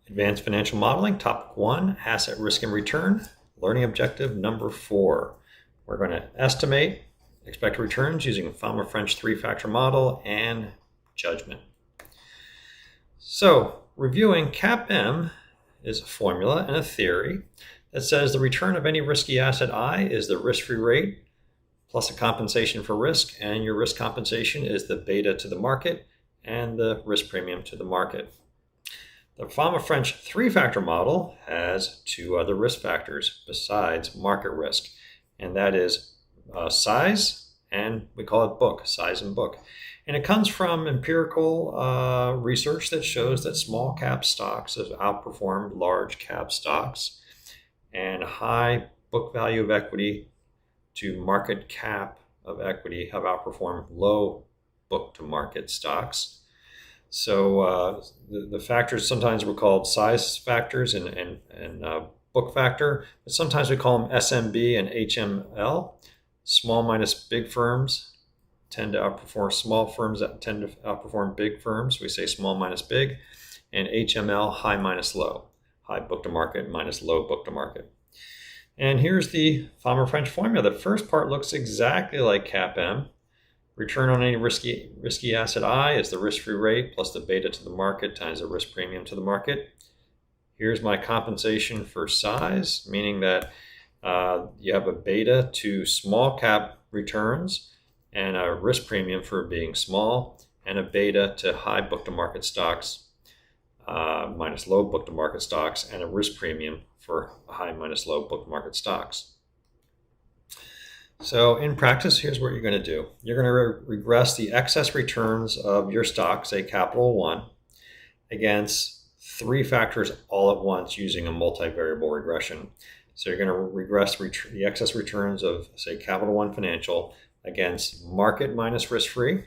Advanced Financial Modeling, Topic 1, Asset Risk and Return, Learning Objective number 4. We're going to estimate expected returns using Fama-French 3-factor model and judgment. So, reviewing CAPM is a formula and a theory that says the return of any risky asset I is the risk-free rate plus a compensation for risk, and your risk compensation is the beta to the market and the risk premium to the market. The Fama-French 3-factor model has 2 other risk factors besides market risk, and that is size, and we call it book, size and book. And it comes from empirical research that shows that small cap stocks have outperformed large cap stocks, and high book value of equity to market cap of equity have outperformed low book to market stocks. So the factors sometimes were called size factors and book factor, but sometimes we call them SMB and HML. Small minus big firms tend to outperform small firms that tend to outperform big firms. We say small minus big, and HML, high minus low, high book to market minus low book to market. And here's the Fama-French formula. The first part looks exactly like CAPM. Return on any risky asset I is the risk-free rate plus the beta to the market times the risk premium to the market. Here's my compensation for size, meaning that you have a beta to small cap returns and a risk premium for being small, and a beta to high book to market stocks minus low book to market stocks, and a risk premium for high minus low book to market stocks. So in practice, here's what you're going to do. You're going to regress the excess returns of your stock, say capital 1, against 3 factors all at once using a multivariable regression. So you're going to regress the excess returns of, say, capital 1 financial against market minus risk-free,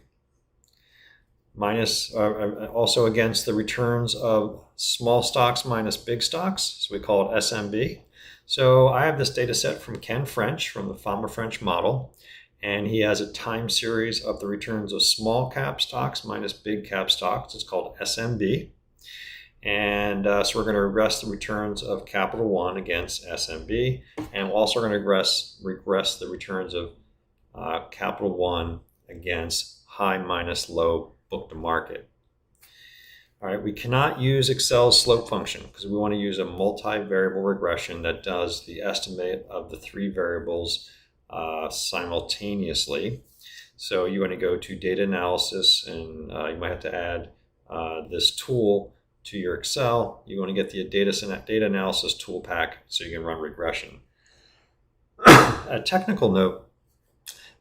minus also against the returns of small stocks minus big stocks. So we call it SMB. So I have this data set from Ken French from the Fama-French model, and he has a time series of the returns of small cap stocks minus big cap stocks. It's called SMB. And so we're going to regress the returns of capital 1 against SMB, and we're also going to regress the returns of capital 1 against high minus low book to market. All right, we cannot use Excel's slope function because we want to use a multivariable regression that does the estimate of the 3 variables simultaneously. So you want to go to data analysis, and you might have to add this tool to your Excel. You want to get the data analysis tool pack so you can run regression. A technical note,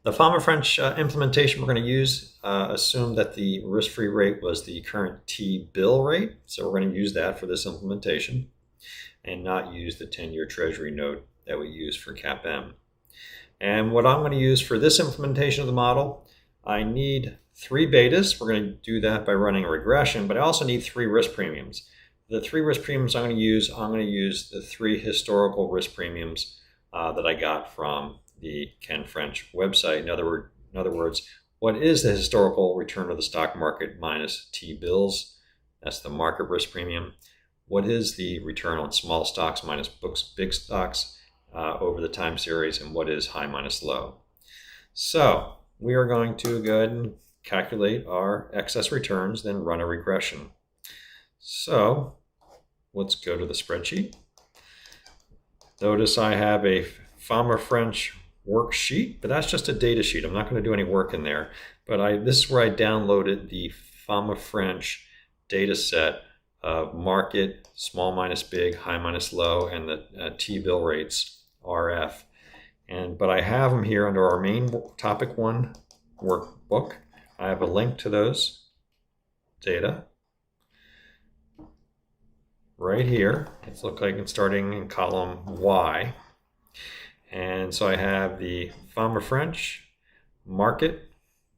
the Fama-French implementation we're going to use assumed that the risk-free rate was the current T-bill rate. So we're going to use that for this implementation and not use the 10-year Treasury note that we use for CAPM. And what I'm going to use for this implementation of the model, I need 3 betas. We're going to do that by running a regression, but I also need 3 risk premiums. The 3 risk premiums I'm going to use the 3 historical risk premiums that I got from the Ken French website. In other words, what is the historical return of the stock market minus T-bills? That's the market risk premium. What is the return on small stocks minus big stocks over the time series? And what is high minus low? So we are going to go ahead and calculate our excess returns, then run a regression. So let's go to the spreadsheet. Notice I have a Fama-French worksheet, but that's just a data sheet. I'm not going to do any work in there, but this is where I downloaded the Fama-French data set of market, small minus big, high minus low, and the T-bill rates, RF. But I have them here under our main topic 1 workbook. I have a link to those data right here. It looks like it's starting in column Y. And so I have the Fama-French market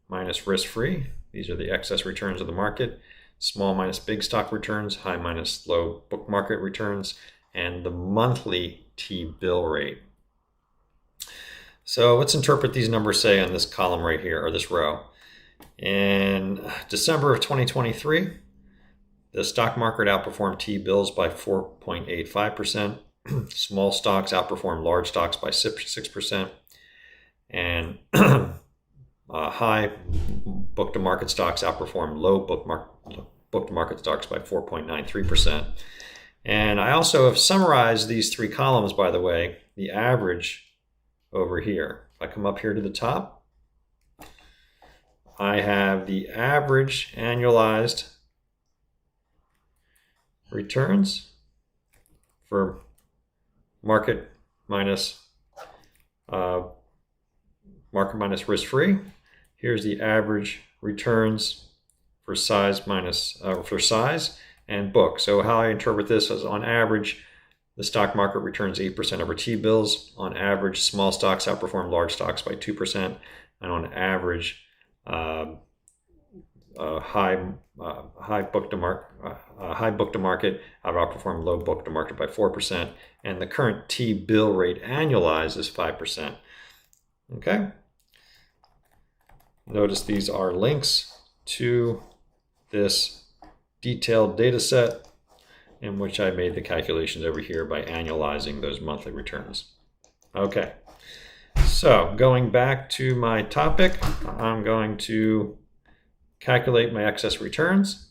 minus risk-free. These are the excess returns of the market. Small minus big stock returns, high minus low book market returns, and the monthly T-bill rate. So let's interpret these numbers, say, on this column right here, or this row. In December of 2023, The stock market outperformed T-bills by 4.85%. Small stocks outperformed large stocks by 6%. And high book-to-market stocks outperformed low book-to-market stocks by 4.93%. And I also have summarized these three columns, by the way, the average over here. If I come up here to the top, I have the average annualized returns for market minus risk-free. Here's the average returns for size and book. So how I interpret this is, on average, the stock market returns 8% over T-bills. On average, small stocks outperform large stocks by 2%, and on average, high book to market have outperformed low book to market by 4%, and the current T-bill rate annualized is 5%. Okay. Notice these are links to this detailed data set in which I made the calculations over here by annualizing those monthly returns. Okay, so going back to my topic, I'm going to calculate my excess returns.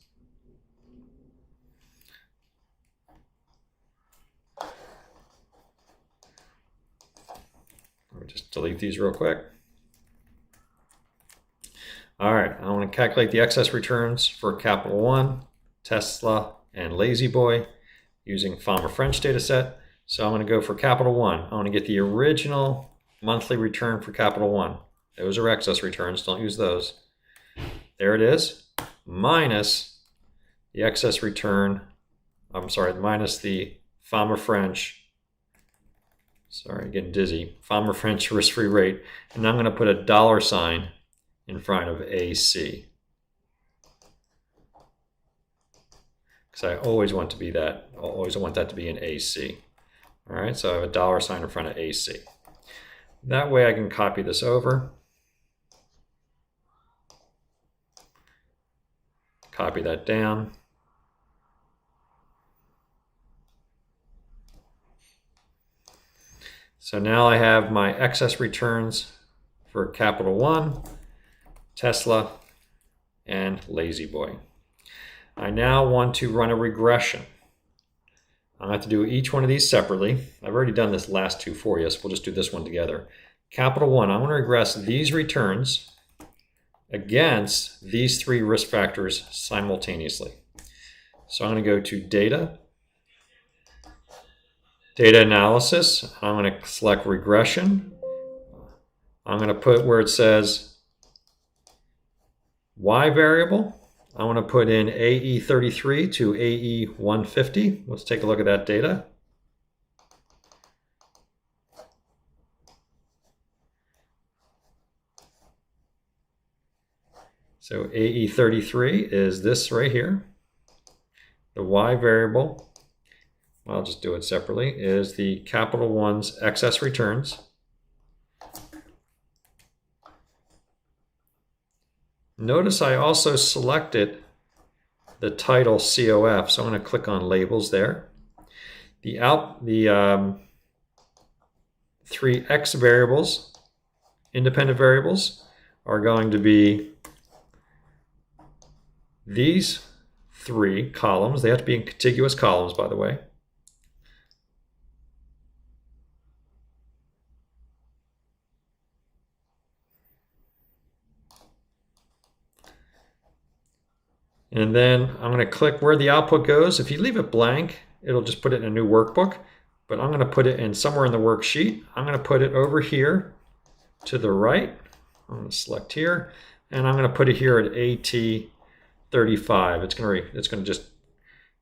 Let me just delete these real quick. All right, I want to calculate the excess returns for Capital One, Tesla, and La-Z-Boy using Fama-French data set. So I'm going to go for Capital One. I want to get the original monthly return for Capital One. Those are excess returns, don't use those. There it is, minus the excess return, minus the Fama-French, getting dizzy, Fama-French risk-free rate. And I'm going to put a $ in front of AC. Because I always want that to be an AC. All right, so I have a $ in front of AC. That way I can copy this over. Copy that down. So now I have my excess returns for Capital One, Tesla, and La-Z-Boy. I now want to run a regression. I'll have to do each one of these separately. I've already done this last two for you, so we'll just do this one together. Capital One, I want to regress these returns against these three risk factors simultaneously. So I'm going to go to Data, Data Analysis. I'm going to select Regression. I'm going to put where it says Y variable. I want to put in AE33 to AE150. Let's take a look at that data. So AE33 is this right here. The Y variable, I'll just do it separately, is the Capital One's excess returns. Notice I also selected the title COF, so I'm going to click on labels there. The three X variables, independent variables, are going to be these three columns. They have to be in contiguous columns, by the way. And then I'm going to click where the output goes. If you leave it blank, it'll just put it in a new workbook. But I'm going to put it in somewhere in the worksheet. I'm going to put it over here to the right. I'm going to select here, and I'm going to put it here at AT35. It's going to just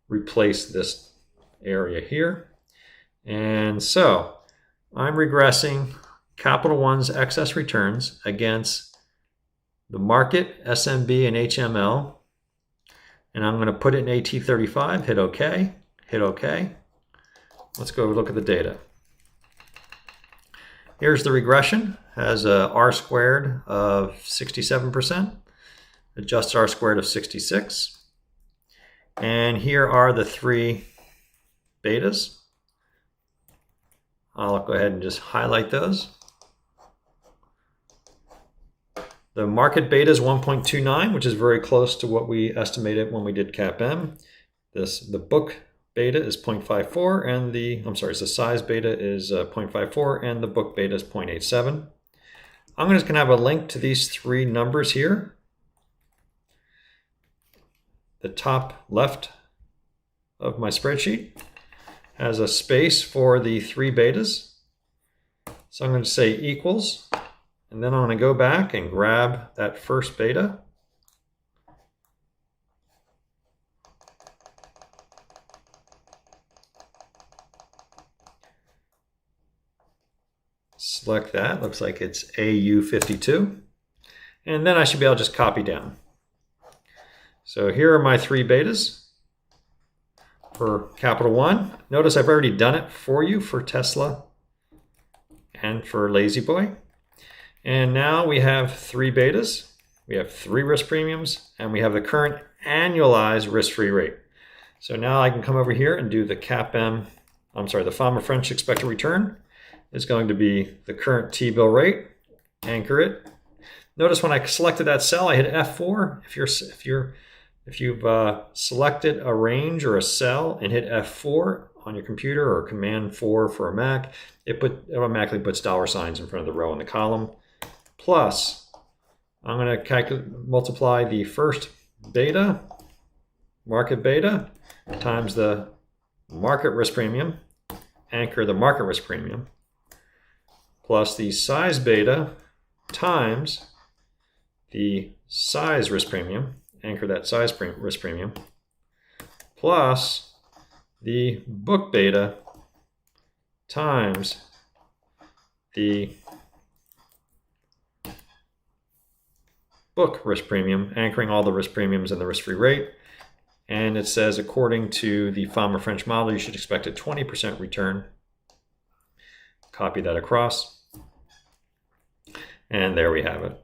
replace this area here. And so I'm regressing Capital One's excess returns against the market, SMB, and HML. And I'm going to put it in AT35, hit OK, hit OK. Let's go look at the data. Here's the regression. Has a R squared of 67%, adjusted R squared of 66. And here are the three betas. I'll go ahead and just highlight those. The market beta is 1.29, which is very close to what we estimated when we did CAPM. The book beta is 0.54, and the size beta is 0.54, and the book beta is 0.87. I'm just going to have a link to these three numbers here. The top left of my spreadsheet has a space for the three betas. So I'm going to say equals, and then I'm going to go back and grab that first beta. Select that, looks like it's AU52. And then I should be able to just copy down. So here are my three betas for Capital One. Notice I've already done it for you for Tesla and for Lazy Boy. And now we have three betas. We have three risk premiums, and we have the current annualized risk-free rate. So now I can come over here and do the the Fama-French expected return. It's going to be the current T-bill rate, anchor it. Notice when I selected that cell, I hit F4. If you've selected a range or a cell and hit F4 on your computer, or Command 4 for a Mac, it automatically puts dollar signs in front of the row and the column. Plus, I'm going to multiply the first beta, market beta, times the market risk premium, anchor the market risk premium, plus the size beta times the size risk premium, anchor that size risk premium, plus the book beta times the book risk premium, anchoring all the risk premiums and the risk-free rate. And it says, according to the Fama-French model, you should expect a 20% return. Copy that across. And there we have it.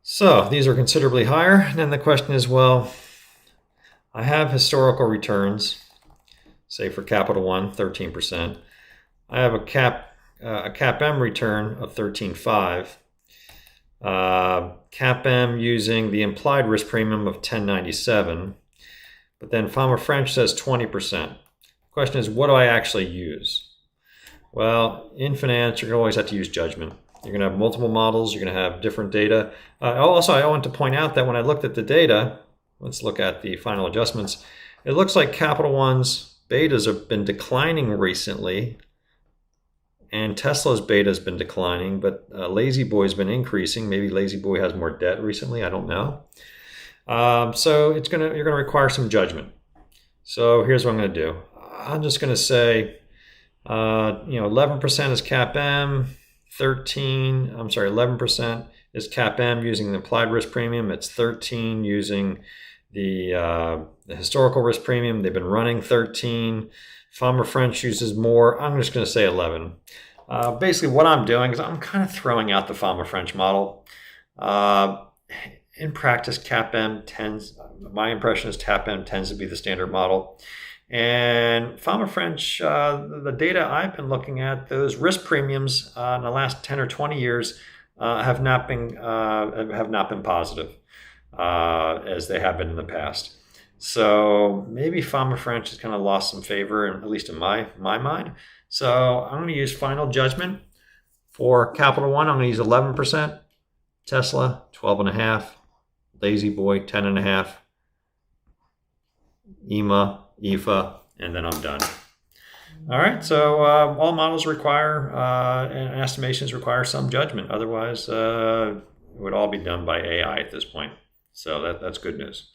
So these are considerably higher. And then the question is, well, I have historical returns, say for Capital One, 13%. I have a CAPM return of 13.5. CAPM using the implied risk premium of 10.97. But then Fama-French says 20%. The question is, what do I actually use? Well, in finance, you're going to always have to use judgment. You're going to have multiple models. You're going to have different data. Also, I want to point out that when I looked at the data, let's look at the final adjustments. It looks like Capital One's betas have been declining recently, and Tesla's beta has been declining, but Lazy Boy's been increasing. Maybe Lazy Boy has more debt recently. I don't know. So you're going to require some judgment. So here's what I'm going to do. I'm just going to say, 11% is CAPM, 11% is CAPM using the implied risk premium. It's 13 using the historical risk premium. They've been running 13. Fama-French uses more. I'm just going to say 11. Basically, what I'm doing is I'm kind of throwing out the Fama-French model. In practice, my impression is CAPM tends to be the standard model. And Fama-French, the data I've been looking at, those risk premiums in the last 10 or 20 years have not been positive as they have been in the past. So maybe Fama-French has kind of lost some favor, at least in my mind. So I'm going to use final judgment. For Capital One, I'm going to use 11%. Tesla, 12.5%. Lazy Boy, 10.5%. EFA, and then I'm done. All right, so all models require, and estimations require some judgment. Otherwise, it would all be done by AI at this point. So that's good news.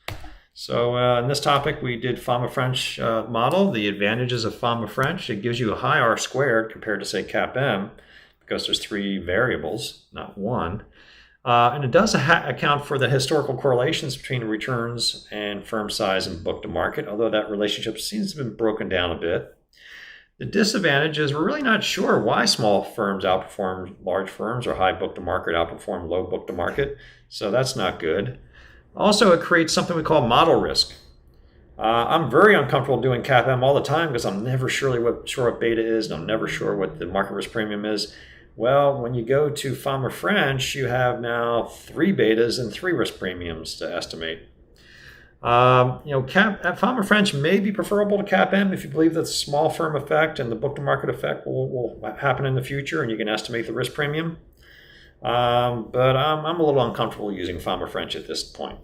So in this topic, we did Fama-French model, the advantages of Fama-French. It gives you a high R squared compared to, say, CAPM, because there's three variables, not one. And it does account for the historical correlations between returns and firm size and book to market, although that relationship seems to have been broken down a bit. The disadvantage is we're really not sure why small firms outperform large firms or high book to market outperform low book to market. So that's not good. Also, it creates something we call model risk. I'm very uncomfortable doing CAPM all the time because I'm never sure what beta is, and I'm never sure what the market risk premium is. Well, when you go to Fama-French, you have now 3 betas and 3 risk premiums to estimate. Fama-French may be preferable to CAPM if you believe that the small firm effect and the book to market effect will happen in the future, and you can estimate the risk premium. But I'm a little uncomfortable using Fama-French at this point.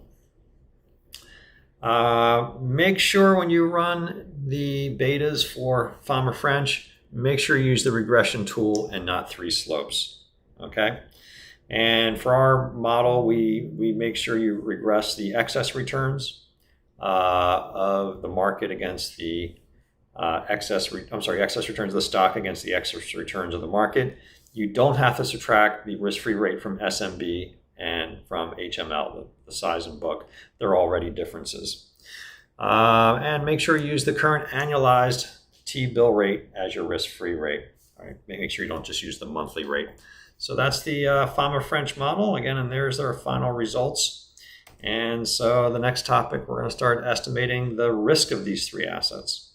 Make sure when you run the betas for Fama-French, make sure you use the regression tool and not 3 slopes. Okay. And for our model, we make sure you regress the excess returns of the market against the excess returns of the stock against the excess returns of the market. You don't have to subtract the risk-free rate from SMB and from HML, the size and book. There are already differences. And make sure you use the current annualized T-bill rate as your risk-free rate. All right? Make sure you don't just use the monthly rate. So that's the Fama-French model. Again, and there's our final results. And so the next topic, we're going to start estimating the risk of these 3 assets.